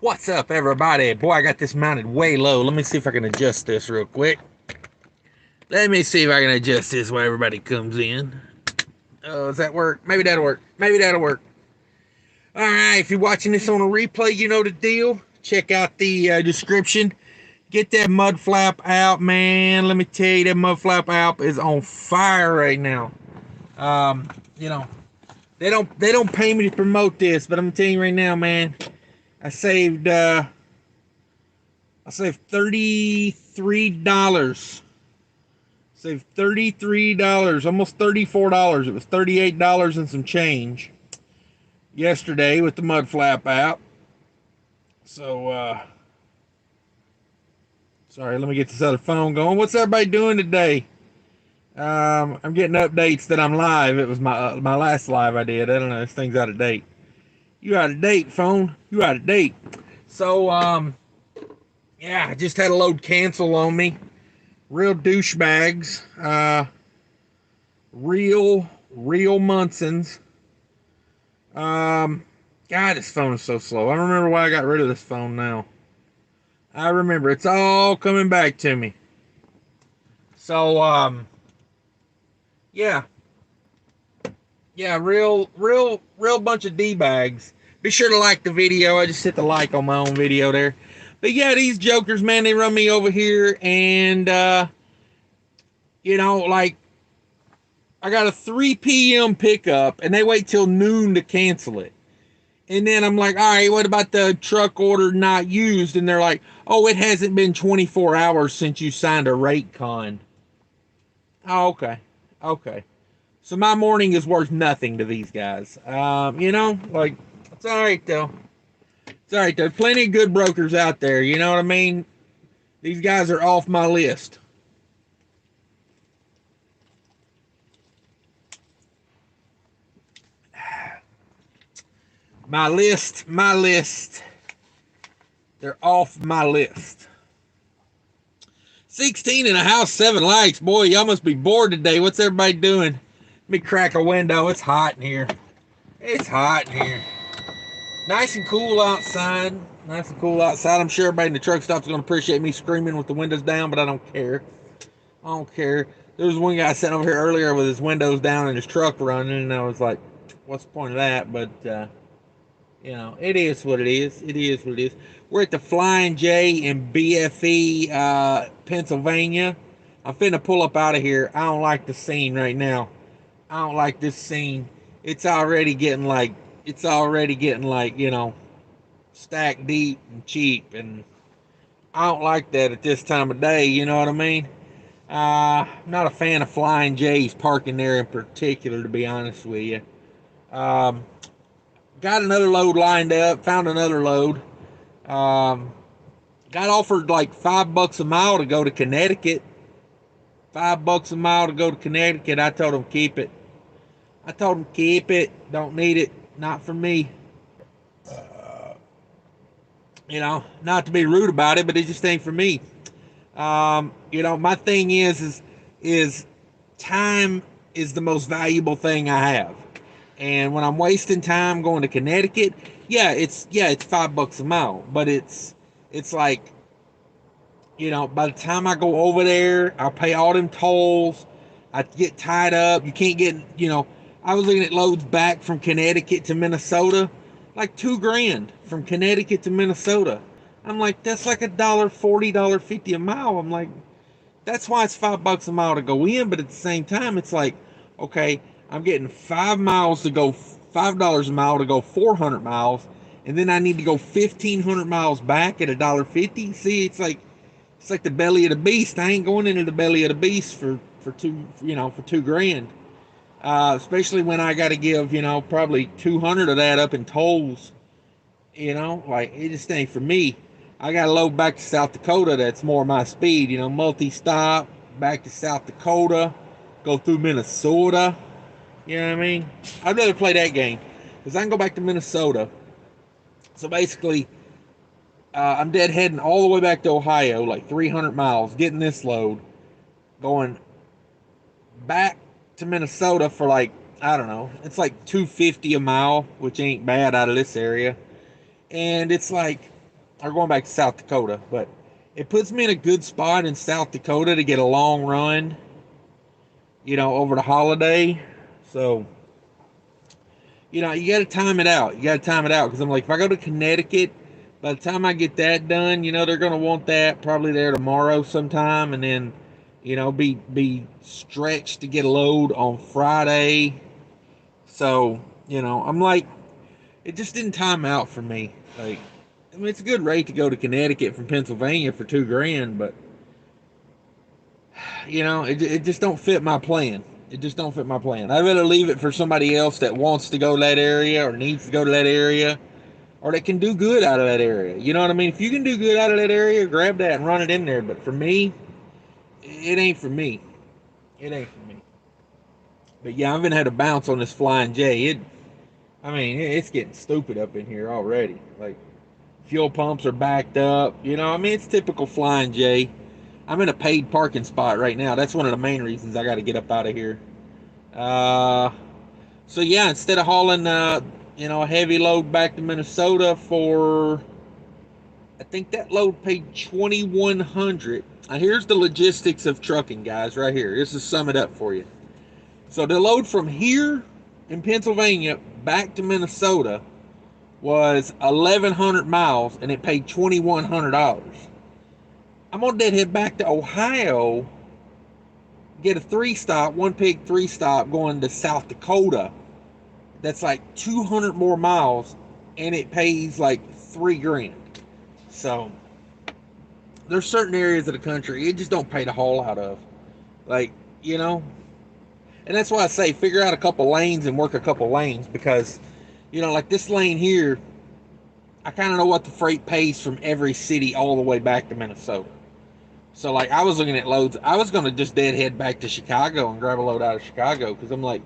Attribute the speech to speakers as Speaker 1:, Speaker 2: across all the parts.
Speaker 1: What's up, everybody? Boy, I got this mounted way low. Let me see if I can adjust this real quick. Let me see if I can adjust this where everybody comes in. Oh, does that work? Maybe that'll work. Maybe that'll work. All right, if you're watching this on a replay, you know the deal. Check out the description. Get that mud flap out, man. Let me tell you, that mud flap app is on fire right now. Um, you know, they don't pay me to promote this, but I'm telling you right now, man. I saved I saved $33. Saved $33, almost $34. It was $38 and some change yesterday with the Mud Flap app. So, sorry, let me get this other phone going. What's everybody doing today? I'm getting updates that I'm live. It was my last live I did. I don't know. This thing's out of date. You out of date, phone. You out of date. So, yeah, I just had a load cancel on me. Real douchebags. Real Munsons. God, this phone is so slow. I don't remember why I got rid of this phone now. I remember. It's all coming back to me. So, yeah. Yeah, real bunch of D-bags. Be sure to like the video. I just hit the like on my own video there. But yeah, these jokers, man, they run me over here and, like, I got a 3 p.m. pickup and they wait till noon to cancel it. And then I'm like, all right, what about the truck order not used? And they're like, oh, it hasn't been 24 hours since you signed a rate con. Oh, okay. Okay. So my morning is worth nothing to these guys. Like, it's all right, though. It's all right. There's plenty of good brokers out there. You know what I mean? These guys are off my list. My list. They're off my list. 16 in a house, 7 likes. Boy, y'all must be bored today. What's everybody doing? Let me crack a window. It's hot in here. It's hot in here. Nice and cool outside. Nice and cool outside. I'm sure everybody in the truck stop's going to appreciate me screaming with the windows down, but I don't care. I don't care. There was one guy sitting over here earlier with his windows down and his truck running, and I was like, what's the point of that? But, it is what it is. It is what it is. We're at the Flying J in BFE, Pennsylvania. I'm finna pull up out of here. I don't like the scene right now. I don't like this scene. It's already getting like, stacked deep and cheap. And I don't like that at this time of day. You know what I mean? I'm not a fan of Flying J's parking there in particular, to be honest with you. Um, got another load lined up. Found another load. Um, got offered like $5 a mile to go to Connecticut. $5 a mile to go to Connecticut. I told him keep it. Keep it. Don't need it. Not for me. Not to be rude about it, but it just ain't for me. My thing is time is the most valuable thing I have. And when I'm wasting time going to Connecticut, it's $5 a mile, but it's like, by the time I go over there, I'll pay all them tolls. I get tied up. You can't get, I was looking at loads back from Connecticut to Minnesota, like $2,000 from Connecticut to Minnesota. I'm like, that's like $1.40, $1.50 a mile. I'm like, that's why it's $5 a mile to go in, but at the same time, it's like, okay, I'm getting 5 miles to go, $5 a mile to go 400 miles, and then I need to go 1,500 miles back at $1.50. See, it's like the belly of the beast. I ain't going into the belly of the beast for $2,000. Especially when I got to give, probably 200 of that up in tolls. Like, it just ain't for me. I got to load back to South Dakota. That's more my speed, multi-stop, back to South Dakota, go through Minnesota. You know what I mean? I'd rather play that game because I can go back to Minnesota. So basically, I'm deadheading all the way back to Ohio, like 300 miles, getting this load, going back to Minnesota for like, I don't know, it's like $2.50 a mile, which ain't bad out of this area. And it's like, or going back to South Dakota, but it puts me in a good spot in South Dakota to get a long run, over the holiday. So, you got to time it out. You got to time it out because I'm like, if I go to Connecticut, by the time I get that done, they're going to want that probably there tomorrow sometime, and then, be stretched to get a load on Friday. So, I'm like, it just didn't time out for me. Like, I mean, it's a good rate to go to Connecticut from Pennsylvania for $2,000, but it just don't fit my plan. It just don't fit my plan. I'd rather leave it for somebody else that wants to go to that area or needs to go to that area or that can do good out of that area. You know what I mean? If you can do good out of that area, grab that and run it in there. But for me, it ain't for me. It ain't for me. But yeah, I've been had to bounce on this Flying J. It's getting stupid up in here already. Like, fuel pumps are backed up. It's typical Flying J. I'm in a paid parking spot right now. That's one of the main reasons I got to get up out of here. So yeah, instead of hauling, a heavy load back to Minnesota for, I think that load paid $2,100. Here's the logistics of trucking, guys, right here. This is sum it up for you. So the load from here in Pennsylvania back to Minnesota was 1,100 miles, and it paid $2,100. I'm gonna head back to Ohio, get a 3-stop, one pig 3-stop going to South Dakota. That's like 200 more miles, and it pays like $3,000. So there's certain areas of the country it just don't pay to haul out of, like, and that's why I say figure out a couple lanes and work a couple lanes, because like this lane here, I kind of know what the freight pays from every city all the way back to Minnesota. So, like, I was looking at loads. I was going to just deadhead back to Chicago and grab a load out of Chicago because I'm like,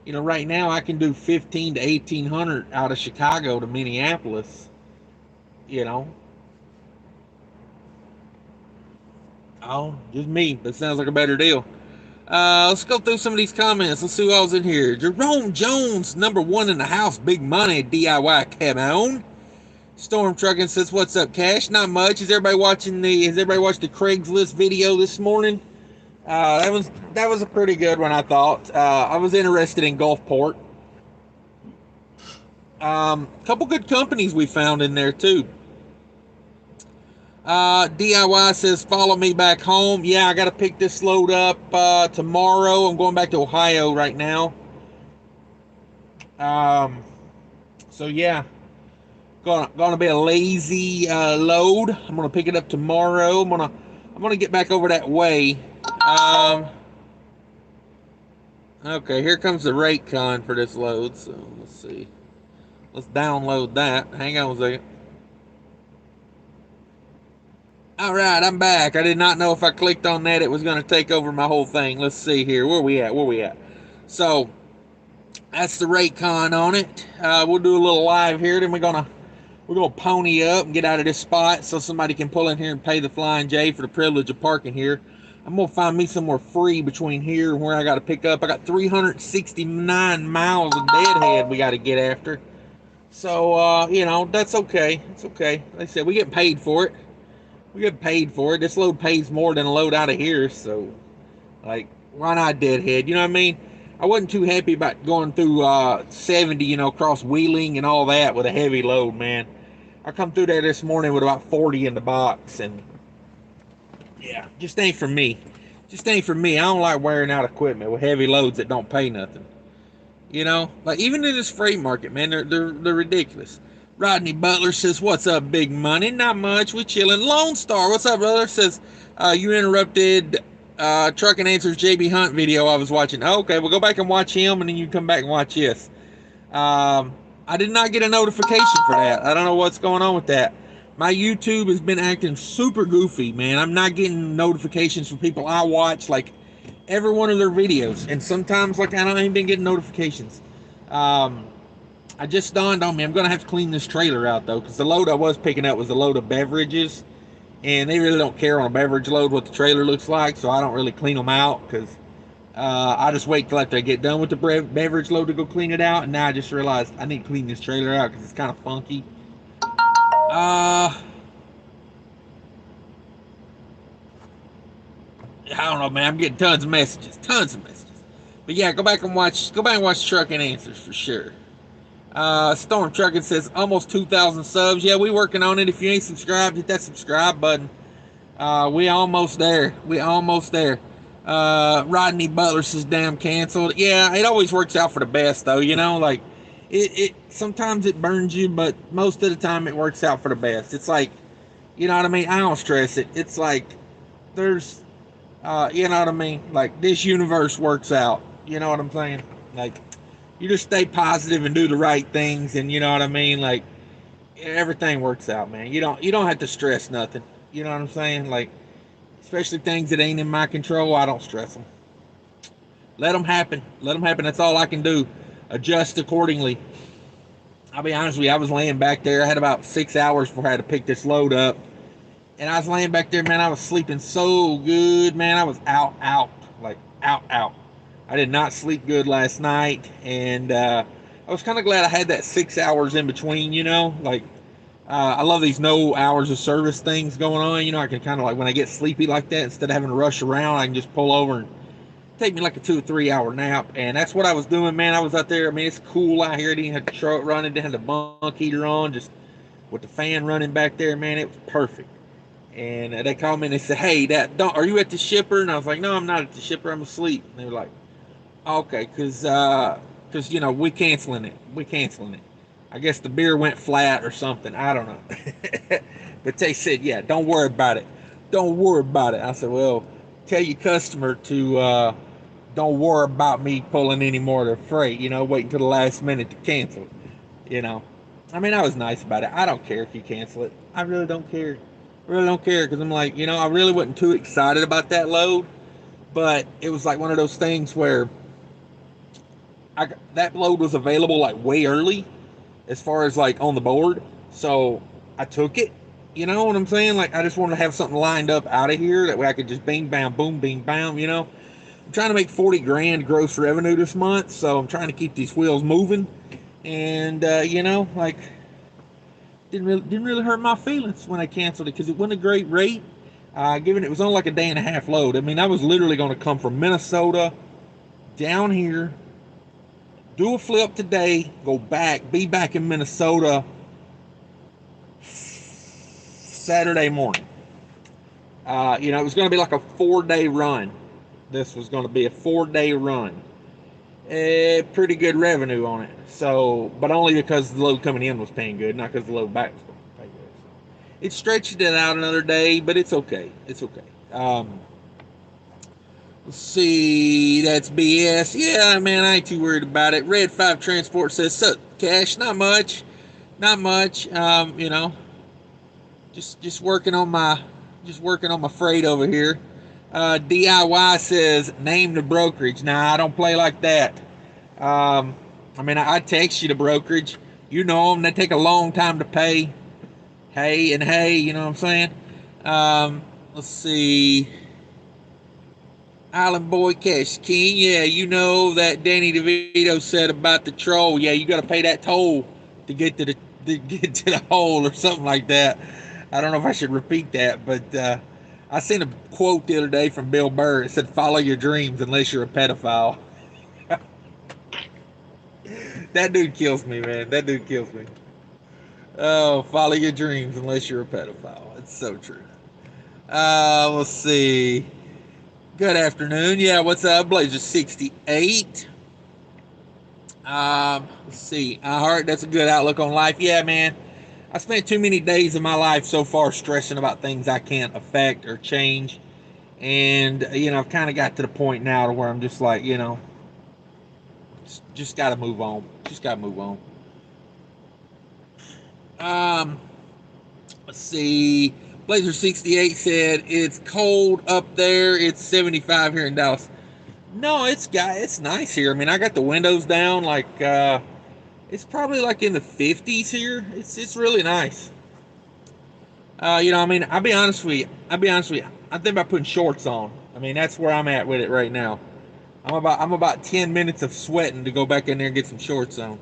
Speaker 1: right now I can do 1,500 to 1,800 out of Chicago to Minneapolis. Oh, just me. That sounds like a better deal. Let's go through some of these comments. Let's see who else in here. Jerome Jones, #1 in the house. Big money DIY cab. Storm Trucking says, "What's up, Cash? Not much. Has everybody watched the Craigslist video this morning? That was a pretty good one, I thought. I was interested in Gulfport. Couple good companies we found in there too. DIY says, "Follow me back home." Yeah, I got to pick this load up tomorrow. I'm going back to Ohio right now. So yeah. Gonna be a lazy load. I'm gonna pick it up tomorrow. I'm gonna get back over that way. Okay, here comes the rate con for this load. So let's see. Let's download that. Hang on a second. All right, I'm back. I did not know if I clicked on that it was gonna take over my whole thing. Let's see here. Where we at? So that's the rate con on it. We'll do a little live here. Then we're gonna pony up and get out of this spot so somebody can pull in here and pay the Flying J for the privilege of parking here. I'm going to find me somewhere free between here and where I got to pick up. I got 369 miles of deadhead we got to get after. So, that's okay. It's okay. Like I said, we get paid for it. This load pays more than a load out of here. So, like, why not deadhead? You know what I mean? I wasn't too happy about going through 70, across Wheeling and all that with a heavy load, man. I come through there this morning with about 40 in the box, and yeah, just ain't for me. I don't like wearing out equipment with heavy loads that don't pay nothing. Like even in this freight market, man, they're ridiculous. Rodney Butler says, "What's up, big money? Not much. We chilling." Lone Star, what's up, brother? Says, "You interrupted Trucking Answers JB Hunt video I was watching." Oh, okay, well go back and watch him, and then you come back and watch this. I did not get a notification for that. I don't know what's going on with that. My YouTube has been acting super goofy, man. I'm not getting notifications from people I watch, like every one of their videos, and sometimes like I don't even been getting notifications. I just dawned on me, I'm gonna have to clean this trailer out though, because the load I was picking up was a load of beverages, and they really don't care on a beverage load what the trailer looks like, so I don't really clean them out, because I just wait till after I get done with the beverage load to go clean it out, and now I just realized I need to clean this trailer out because it's kind of funky. I don't know, man. I'm getting tons of messages, tons of messages. But yeah, go back and watch Trucking Answers for sure. Storm Trucking says almost 2,000 subs. Yeah, we working on it. If you ain't subscribed, hit that subscribe button. We almost there. We almost there. Rodney Butler says damn canceled. Yeah, it always works out for the best though. You know, like it sometimes it burns you, but most of the time it works out for the best. It's like, you know what I mean? I don't stress it. It's like there's you know what I mean? Like this universe works out. You know what I'm saying? Like you just stay positive and do the right things, and you know what I mean? Like everything works out, man. You don't have to stress nothing. You know what I'm saying? Like especially things that ain't in my control, I don't stress them. Let them happen. Let them happen. That's all I can do. Adjust accordingly. I'll be honest with you. I was laying back there. I had about 6 hours before I had to pick this load up. And I was laying back there, man. I was sleeping so good, man. I was out. Like, out. I did not sleep good last night. And I was kind of glad I had that 6 hours in between, you know? Like, I love these no hours of service things going on. You know, I can kind of like, when I get sleepy like that, instead of having to rush around, I can just pull over and take me like a 2 or 3 hour nap. And that's what I was doing, man. I was out there. I mean, it's cool out here. I didn't have the truck running, didn't have the bunk heater on, just with the fan running back there, man. It was perfect. And they called me and they said, hey, are you at the shipper? And I was like, no, I'm not at the shipper. I'm asleep. And they were like, okay, because, you know, we're canceling it. I guess the beer went flat or something. I don't know. But they said, yeah, don't worry about it. I said, well, tell your customer to don't worry about me pulling any more of the freight, you know, wait until the last minute to cancel it, you know. I mean, I was nice about it. I don't care if you cancel it. I really don't care. Because I'm like, you know, I really wasn't too excited about that load. But it was like one of those things where that load was available like way early as far as like on the board. So I took it. You know what I'm saying? Like I just wanted to have something lined up out of here. That way I could just bing, bam, boom, bing, bam, you know. I'm trying to make 40 grand gross revenue this month. So I'm trying to keep these wheels moving. And, you know, like didn't really hurt my feelings when I canceled it because it wasn't a great rate. Given it was only like a day and a half load. I mean, I was literally going to come from Minnesota down here, do a flip today, go back, be back in Minnesota Saturday morning. You know, it was going to be like a 4-day run. This was going to be a 4-day run. Pretty good revenue on it. So, but only because the load coming in was paying good, not because the load back was going to pay good. So, it stretched it out another day, but it's okay. It's okay. Let's see. That's BS. Yeah, man, I ain't too worried about it. Red 5 Transport says, "Sup, Cash? Not much. You know, just working on my freight over here." DIY says, "Name the brokerage." Nah, I don't play like that. I mean, I text you the brokerage. You know them. They take a long time to pay. Hey, you know what I'm saying? Let's see. Island Boy Cash King. Yeah, you know that Danny DeVito said about the troll. Yeah, you got to pay that toll to get to the hole or something like that. I don't know if I should repeat that, but I seen a quote the other day from Bill Burr. It said, "Follow your dreams unless you're a pedophile." That dude kills me, man. That dude kills me. Oh, follow your dreams unless you're a pedophile. It's so true. Let's see. Good afternoon. Yeah, what's up? Blazer 68. Let's see. I heard that's a good outlook on life. Yeah, man. I spent too many days of my life so far stressing about things I can't affect or change. And, you know, I've kind of got to the point now to where I'm just like, you know, just got to move on. Let's see. Blazer 68 said, "It's cold up there. It's 75 here in Dallas." No, it's nice here. I mean, I got the windows down. Like, it's probably like in the 50s here. It's really nice. You know, I mean, I'll be honest with you. I think about putting shorts on. I mean, that's where I'm at with it right now. I'm about 10 minutes of sweating to go back in there and get some shorts on.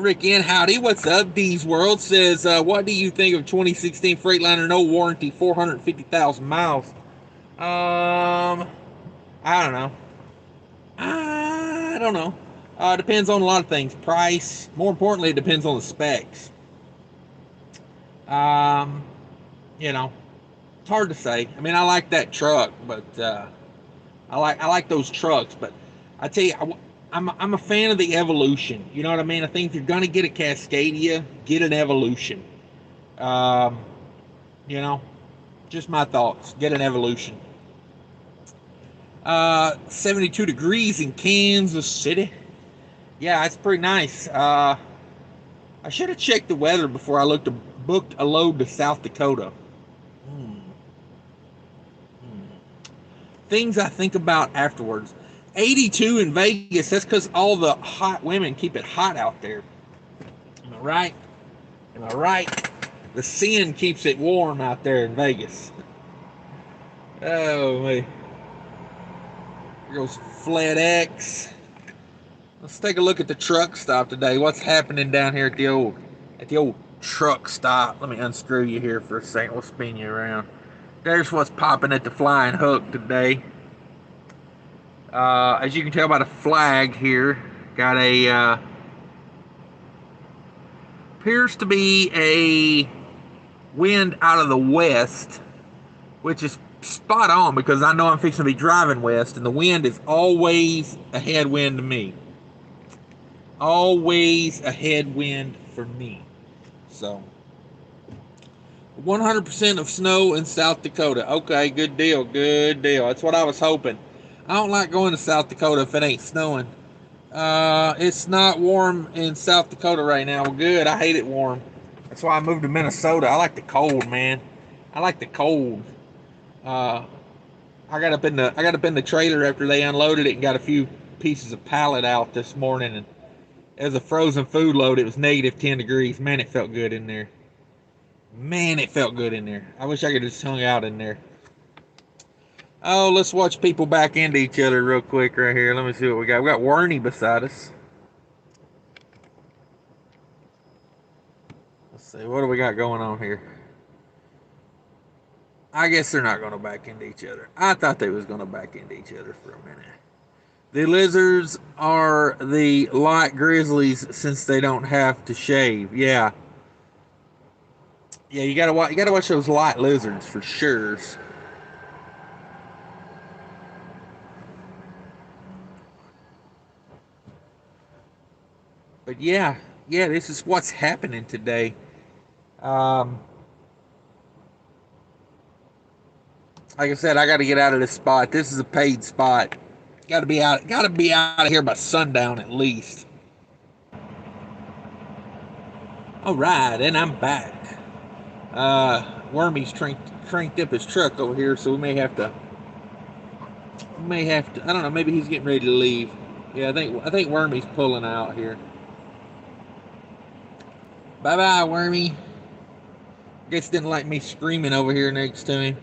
Speaker 1: Rick N. Howdy, what's up? D's World says, "What do you think of 2016 Freightliner no warranty, 450,000 miles?" I don't know. I don't know. Depends on a lot of things. Price. More importantly, it depends on the specs. Um, you know, it's hard to say. I mean, I like that truck, but I like those trucks. But I tell you, I'm a fan of the Evolution. You know what I mean? I think if you're gonna get a Cascadia, get an Evolution. Um, you know, just my thoughts. Get an Evolution. 72 degrees in Kansas City. Yeah, it's pretty nice. I should have checked the weather before I booked a load to South Dakota. Hmm. Hmm. Things I think about afterwards. 82 in Vegas. That's because all the hot women keep it hot out there. Am I right? Am I right? The sun keeps it warm out there in Vegas. Oh, man. Here goes FedEx. Let's take a look at the truck stop today. What's happening down here at the old truck stop? Let me unscrew you here for a second. We'll spin you around. There's what's popping at the Flying Hook today. As you can tell by the flag here, got a appears to be a wind out of the west, which is spot on because I know I'm fixing to be driving west, and the wind is always a headwind to me. Always a headwind for me. So, 100% of snow in South Dakota. Okay, good deal, good deal. That's what I was hoping. I don't like going to South Dakota if it ain't snowing. It's not warm in South Dakota right now. Well, good. I hate it warm. That's why I moved to Minnesota. I like the cold, man. I like the cold. Uh, I got up in the trailer after they unloaded it and got a few pieces of pallet out this morning, and as a frozen food load, it was negative 10 degrees. Man, it felt good in there. Man, it felt good in there. I wish I could have just hung out in there. Oh, let's watch people back into each other real quick right here. Let me see what we got. We got Werney beside us. Let's see. What do we got going on here? I guess they're not going to back into each other. I thought they was going to back into each other for a minute. The lizards are the light grizzlies since they don't have to shave. Yeah. Yeah, you gotta watch those light lizards for sure. But yeah, this is what's happening today. Um, like I said, I got to get out of this spot. This is a paid spot. Got to be out. Got to be out of here by sundown at least. All right, and I'm back. Wormy's cranked up his truck over here, so we may have to. I don't know. Maybe he's getting ready to leave. Yeah, I think Wormy's pulling out here. Bye bye, Wormy. Guess didn't like me screaming over here next to him.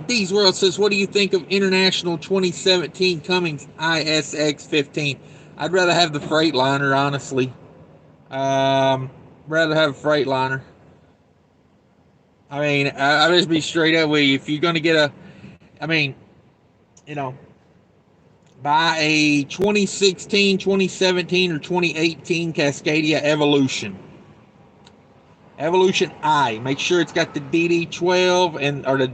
Speaker 1: D's World says, what do you think of International 2017 Cummins ISX 15? I'd rather have the Freightliner, honestly. Rather have a Freightliner. I mean, I'll just be straight up with you. If you're going to get I mean, you know, buy a 2016, 2017, or 2018 Cascadia Evolution. Evolution I. Make sure it's got the DD12 or the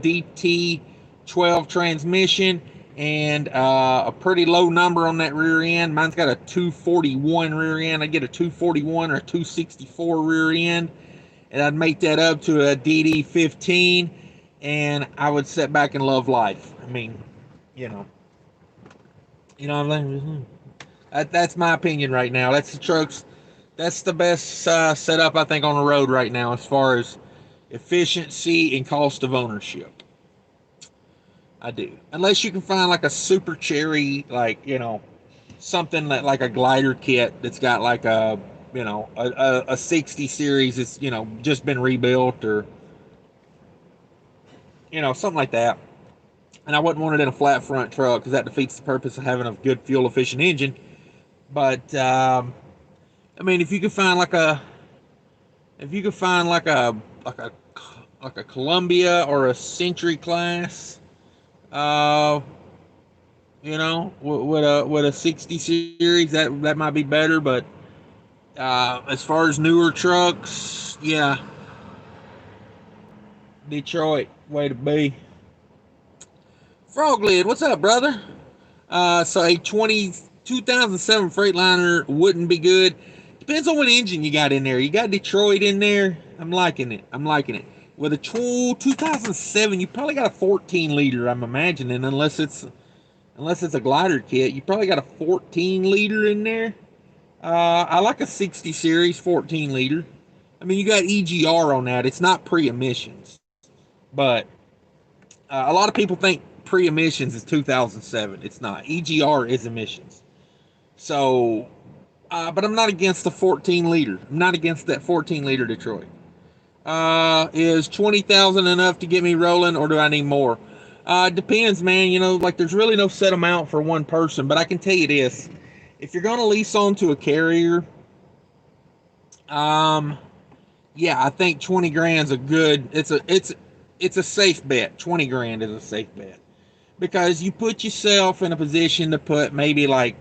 Speaker 1: DT12 transmission and a pretty low number on that rear end. Mine's got a 241 rear end. I get a 241 or a 264 rear end, and I'd make that up to a DD15, and I would sit back and love life. I mean, you know, what I mean? That's my opinion right now. That's the trucks. That's the best setup I think on the road right now as far as efficiency and cost of ownership. I do, unless you can find like a super cherry, like something that like a glider kit that's got like a 60 series that's just been rebuilt, or something like that. And I wouldn't want it in a flat front truck because that defeats the purpose of having a good fuel efficient engine. But I mean, if you could find like a like a Columbia or a Century class, Uh, with a 60 series, that might be better. But as far as newer trucks, yeah, Detroit, way to be. Froglid, what's up, brother? So a 2007 Freightliner wouldn't be good. Depends on what engine you got in there. You got Detroit in there. I'm liking it. With a 2007, you probably got a 14 liter. I'm imagining, unless it's a glider kit, you probably got a 14 liter in there. I like a 60 series 14 liter. I mean, you got EGR on that. It's not pre-emissions, but a lot of people think pre-emissions is 2007. It's not. EGR is emissions. So, but I'm not against the 14 liter. I'm not against that 14 liter Detroit. Is 20,000 enough to get me rolling, or do I need more? Depends, man. Like there's really no set amount for one person, but I can tell you this: if you're going to lease onto a carrier, um, yeah, I think 20 grand's a good. It's a safe bet. 20 grand is a safe bet because you put yourself in a position to put maybe like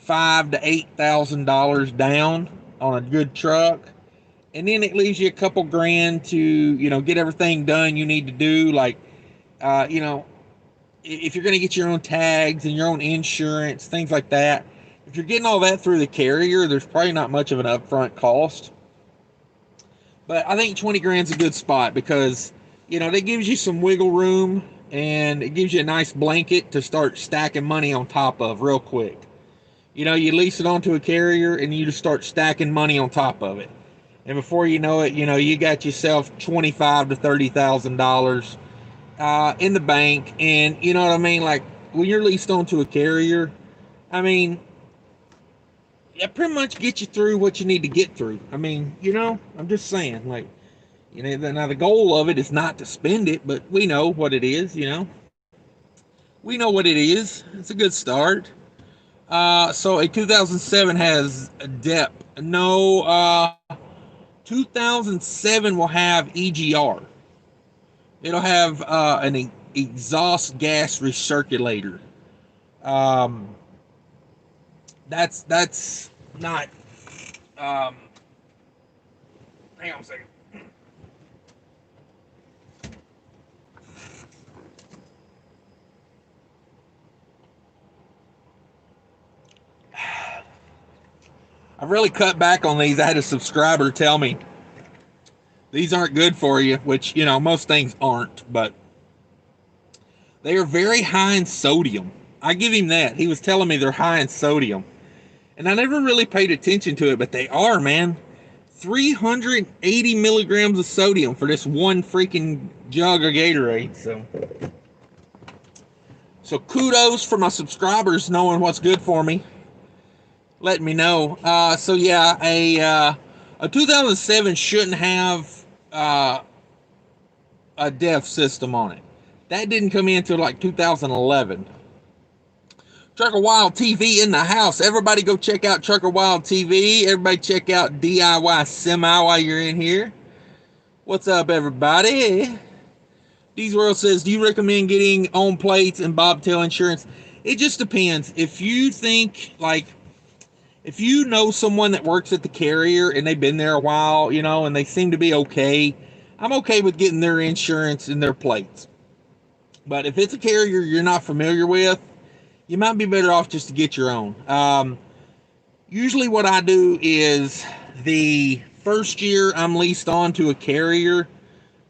Speaker 1: $5,000 to $8,000 down on a good truck, and then it leaves you a couple grand to get everything done you need to do, like uh, you know if you're going to get your own tags and your own insurance, things like that. If you're getting all that through the carrier, there's probably not much of an upfront cost. But I think 20 grand's a good spot because that gives you some wiggle room, and it gives you a nice blanket to start stacking money on top of real quick. You lease it onto a carrier and you just start stacking money on top of it. And before you know it, you got yourself $25,000 to $30,000 in the bank. And you know what I mean? Like when you're leased onto a carrier, I mean, it pretty much gets you through what you need to get through. I mean, I'm just saying, like, now the goal of it is not to spend it, but we know what it is, We know what it is. It's a good start. So a 2007 has a depth. No, 2007 will have EGR. It'll have an exhaust gas recirculator. Um, that's not. Um, hang on a second. I've really cut back on these. I had a subscriber tell me these aren't good for you, which most things aren't, but they are very high in sodium. I give him that. He was telling me they're high in sodium. And I never really paid attention to it, but they are, man. 380 milligrams of sodium for this one freaking jug of Gatorade. So kudos for my subscribers knowing what's good for me, letting me know. So yeah, a 2007 shouldn't have a DEF system on it. That didn't come in until like 2011. Trucker Wild TV in the house. Everybody go check out Trucker Wild TV. Everybody check out DIY Semi while you're in here. What's up, everybody? Deez World says, do you recommend getting on plates and bobtail insurance? It just depends. If you know someone that works at the carrier and they've been there a while, and they seem to be okay, I'm okay with getting their insurance and their plates. But if it's a carrier you're not familiar with, you might be better off just to get your own. Usually what I do is the first year I'm leased on to a carrier,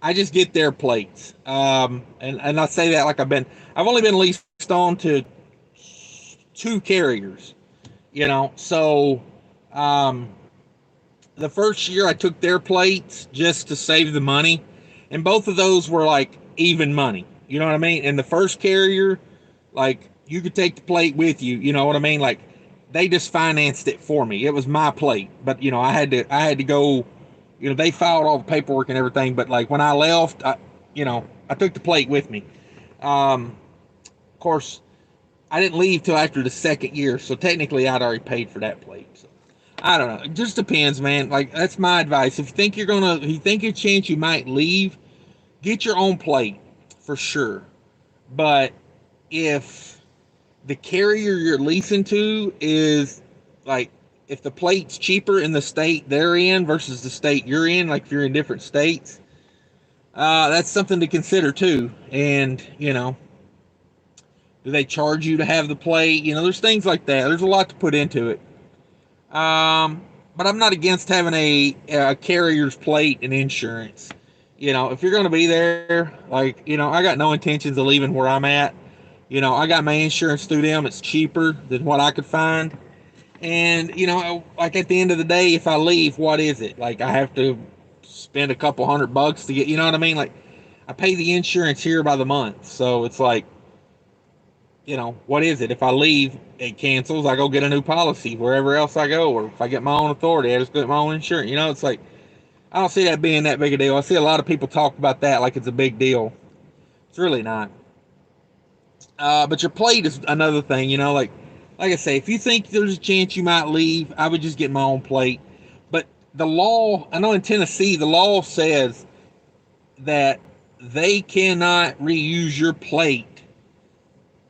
Speaker 1: I just get their plates. And I say that like I've only been leased on to 2 carriers, so the first year I took their plates just to save the money, and both of those were like even money. You know what I mean? And the first carrier, like, you could take the plate with you. You know what I mean? Like, they just financed it for me. It was my plate, but I had to go. They filed all the paperwork and everything. But like when I left, I took the plate with me. Of course, I didn't leave till after the second year, so technically I'd already paid for that plate. So I don't know. It just depends, man. Like, that's my advice. If you think your chance you might leave, get your own plate for sure. But if the carrier you're leasing to is like, if the plate's cheaper in the state they're in versus the state you're in, like if you're in different states, that's something to consider too. And do they charge you to have the plate? There's things like that. There's a lot to put into it. But I'm not against having a carrier's plate and insurance. If you're going to be there, like, I got no intentions of leaving where I'm at. I got my insurance through them. It's cheaper than what I could find. And, like at the end of the day, if I leave, what is it? Like, I have to spend a couple $100 to get, you know what I mean? Like, I pay the insurance here by the month. So it's like, what is it? If I leave, it cancels. I go get a new policy wherever else I go. Or if I get my own authority, I just get my own insurance. It's like, I don't see that being that big a deal. I see a lot of people talk about that like it's a big deal. It's really not. But your plate is another thing, like I say, if you think there's a chance you might leave, I would just get my own plate. But the law, I know in Tennessee, the law says that they cannot reuse your plate.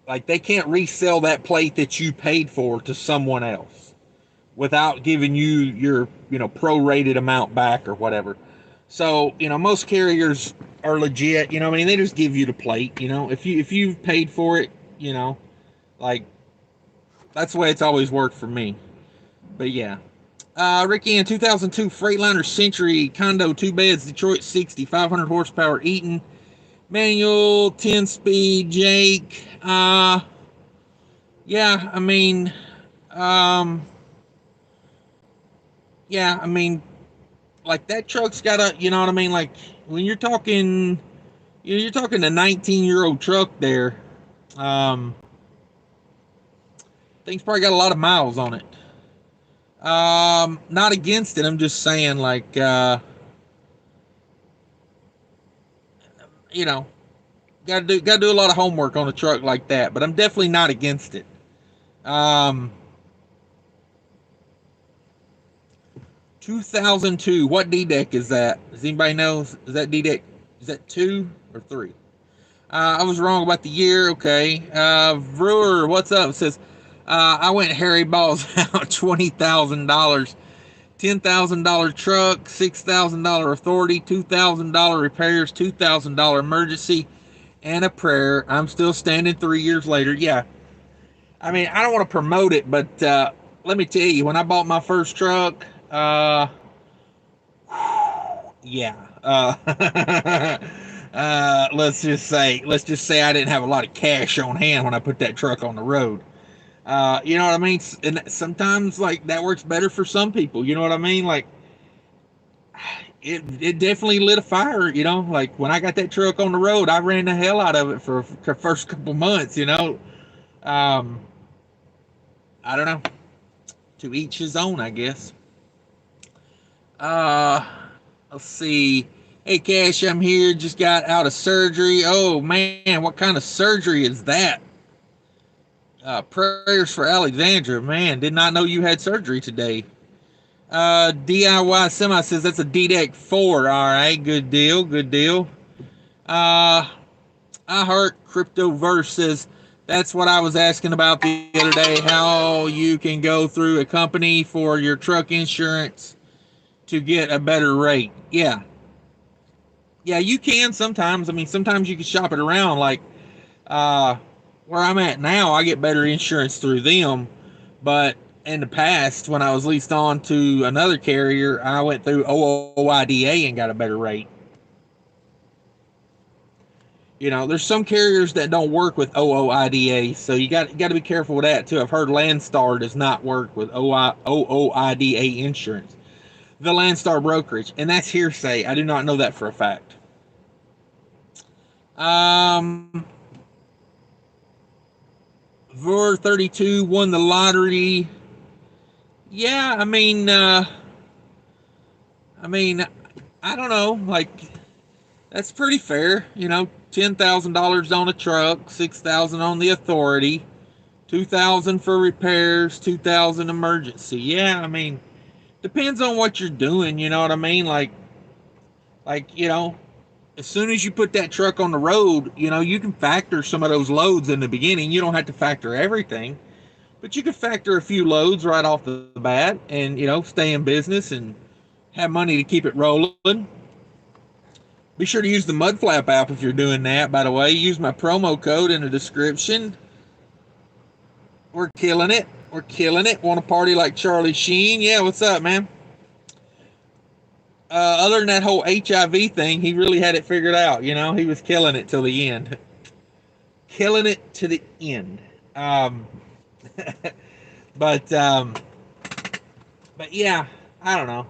Speaker 1: Like, they can't resell that plate that you paid for to someone else without giving you your, prorated amount back or whatever. So, most carriers are legit, they just give you the plate, if you've paid for it, like, that's the way it's always worked for me. But yeah. Ricky, in 2002 Freightliner Century condo, 2 beds, Detroit 60, 500 horsepower, Eaton, manual, 10-speed, Jake. Yeah, I mean, like, that truck's got a, like, when you're talking, you're talking a 19-year-old truck there. Thing's probably got a lot of miles on it. Not against it. I'm just saying, like, gotta do a lot of homework on a truck like that. But I'm definitely not against it. 2002. What D deck is that? Does anybody know? Is that D deck? Is that 2 or 3? I was wrong about the year. Okay. Brewer, what's up? It says, I went Harry Balls out $20,000. $10,000 truck, $6,000 authority, $2,000 repairs, $2,000 emergency, and a prayer. I'm still standing 3 years later. Yeah. I mean, I don't want to promote it, but let me tell you, when I bought my first truck, yeah. Let's just say I didn't have a lot of cash on hand when I put that truck on the road. You know what I mean? And sometimes, like, that works better for some people. You know what I mean? Like, it definitely lit a fire. Like, when I got that truck on the road, I ran the hell out of it for the first couple months. I don't know. To each his own, I guess. Let's see. Hey, Cash, I'm here. Just got out of surgery. Oh, man, what kind of surgery is that? Prayers for Alexandra. Man, did not know you had surgery today. DIY Semi says that's a DDEC 4. All right, good deal, good deal. I Heart Cryptoverse says that's what I was asking about the other day, how you can go through a company for your truck insurance to get a better rate. Yeah, you can sometimes. I mean, sometimes you can shop it around. Like, where I'm at now, I get better insurance through them. But in the past, when I was leased on to another carrier, I went through OOIDA and got a better rate. There's some carriers that don't work with OOIDA, so you got to be careful with that too. I've heard Landstar does not work with OOIDA insurance, the Landstar brokerage, and that's hearsay. I do not know that for a fact. Vor 32 won the lottery. Yeah, I mean, I don't know. Like, that's pretty fair. $10,000 on a truck, $6,000 on the authority, $2,000 for repairs, $2,000 emergency. Yeah, I mean, depends on what you're doing. You know what I mean? Like, as soon as you put that truck on the road, you know, you can factor some of those loads in the beginning. You don't have to factor everything, but you can factor a few loads right off the bat and, you know, stay in business and have money to keep it rolling. Be sure to use the Mudflap app if you're doing that, by the way. Use my promo code in the description. We're killing it. We're killing it. Want to party like Charlie Sheen? Yeah, what's up, man? Other than that whole HIV thing, he really had it figured out. You know, he was killing it till the end. Killing it to the end. Um, but yeah, I don't know.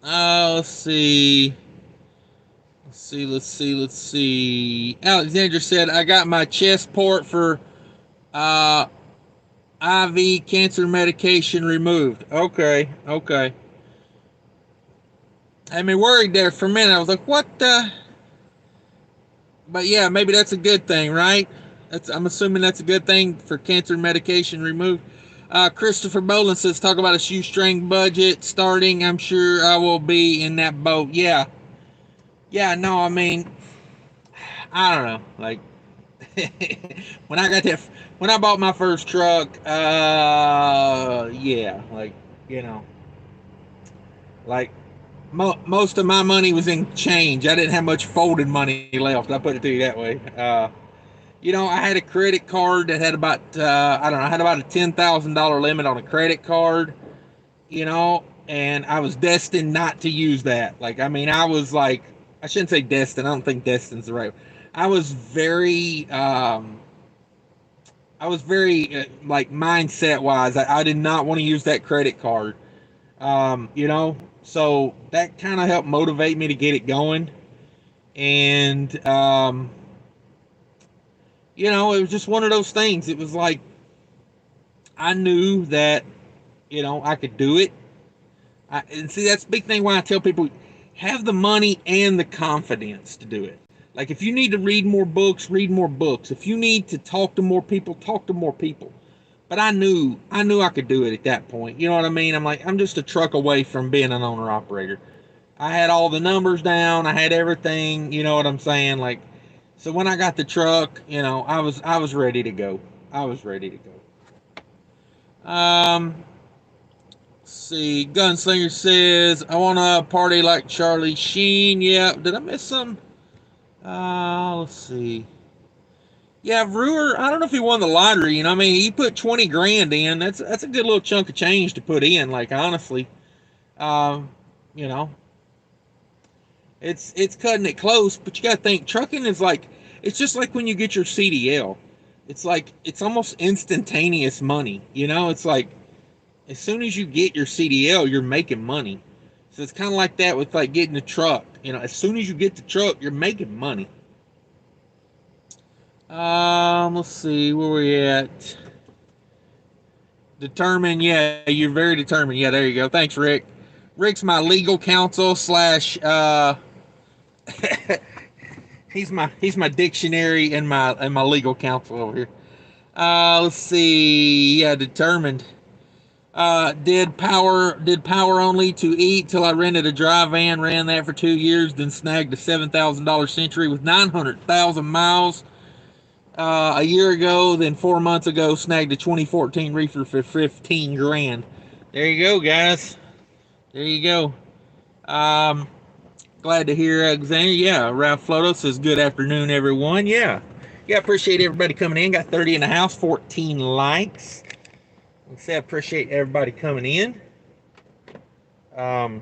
Speaker 1: Let's see. Let's see. Alexander said, I got my chest port for IV cancer medication removed. Okay. I mean, worried there for a minute. I was like, what the? But yeah, maybe that's a good thing, right? I'm assuming that's a good thing for cancer medication removed. Christopher Boland says, talk about a shoestring budget starting. I'm sure I will be in that boat. Yeah. Yeah, no, I mean, I don't know. Like, when I bought my first truck, yeah, like, you know, like, most of my money was in change. I didn't have much folded money left. I put it to you that way. You know, I had a credit card that had about, I don't know, I had about a $10,000 limit on a credit card, you know, and I was destined not to use that. Like, I mean, I was like, I shouldn't say destined. I don't think destined's the right. I was very, like mindset wise, I did not want to use that credit card. You know, so that kind of helped motivate me to get it going. And, you know, it was just one of those things. It was like, I knew that, you know, I could do it. And see, that's the big thing why I tell people, have the money and the confidence to do it. Like, if you need to read more books, read more books. If you need to talk to more people, talk to more people. But I knew I could do it at that point. You know what I mean? I'm like, I'm just a truck away from being an owner operator. I had all the numbers down. I had everything. You know what I'm saying? Like, so when I got the truck, you know, I was ready to go. I was ready to go. Let's see. Gunslinger says, I want to party like Charlie Sheen. Yeah. Did I miss some? Let's see. Yeah, Brewer, I don't know if he won the lottery. You know, I mean, he put 20 grand in. That's a good little chunk of change to put in. Like, honestly, you know, it's cutting it close. But you got to think, trucking is like, it's just like when you get your CDL. It's like, it's almost instantaneous money. You know, it's like, as soon as you get your CDL, you're making money. So it's kind of like that with like getting the truck. You know, as soon as you get the truck, you're making money. Let's see, where we at? Determined, yeah, you're very determined. Yeah, there you go. Thanks, Rick. Rick's my legal counsel slash he's my dictionary and my legal counsel over here. Let's see. Yeah, determined. Did power only to eat till I rented a dry van, ran that for 2 years, then snagged a $7,000 Century with 900,000 miles. A year ago, then 4 months ago, snagged a 2014 Reefer for 15 grand. There you go, guys. There you go. Glad to hear, Alexander. Yeah, Ralph Floto says, good afternoon, everyone. Yeah, appreciate everybody coming in. Got 30 in the house, 14 likes. Let's say I appreciate everybody coming in. Yeah.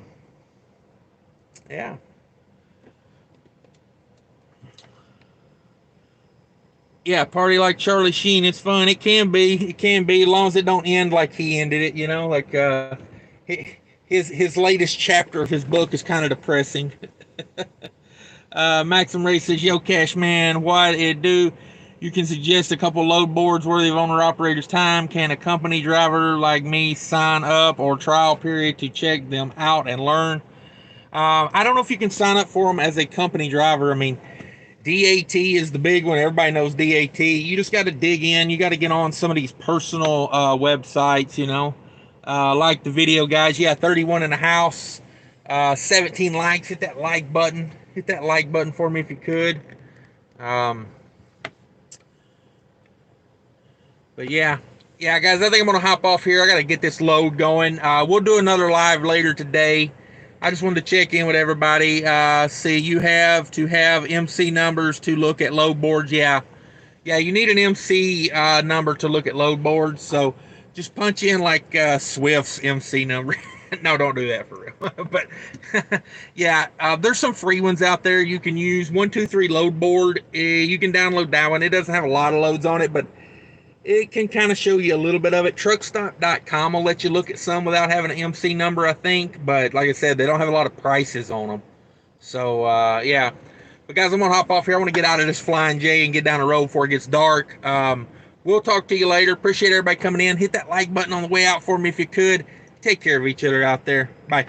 Speaker 1: Yeah, party like Charlie Sheen. It's fun. It can be, as long as it don't end like he ended it. You know, like his latest chapter of his book is kind of depressing. Maxim Ray says, "Yo, Cash Man, what it do? You can suggest a couple load boards worthy of owner operators' time. Can a company driver like me sign up or trial period to check them out and learn? I don't know if you can sign up for them as a company driver. I mean, DAT is the big one. Everybody knows DAT. You just got to dig in. You got to get on some of these personal websites, you know, like the video guys. Yeah, 31 in the house. 17 likes. Hit that like button. Hit that like button for me if you could. But yeah, guys, I think I'm gonna hop off here. I gotta get this load going. We'll do another live later today. I just wanted to check in with everybody. See, you have to have MC numbers to look at load boards. Yeah, you need an MC number to look at load boards. So just punch in like Swift's MC number. No, don't do that for real. But yeah, there's some free ones out there you can use. 123 load board. You can download that one. It doesn't have a lot of loads on it, but it can kind of show you a little bit of it. Truckstop.com will let you look at some without having an MC number, I think. But like I said, they don't have a lot of prices on them. So, yeah. But guys, I'm going to hop off here. I want to get out of this Flying J and get down the road before it gets dark. We'll talk to you later. Appreciate everybody coming in. Hit that like button on the way out for me if you could. Take care of each other out there. Bye.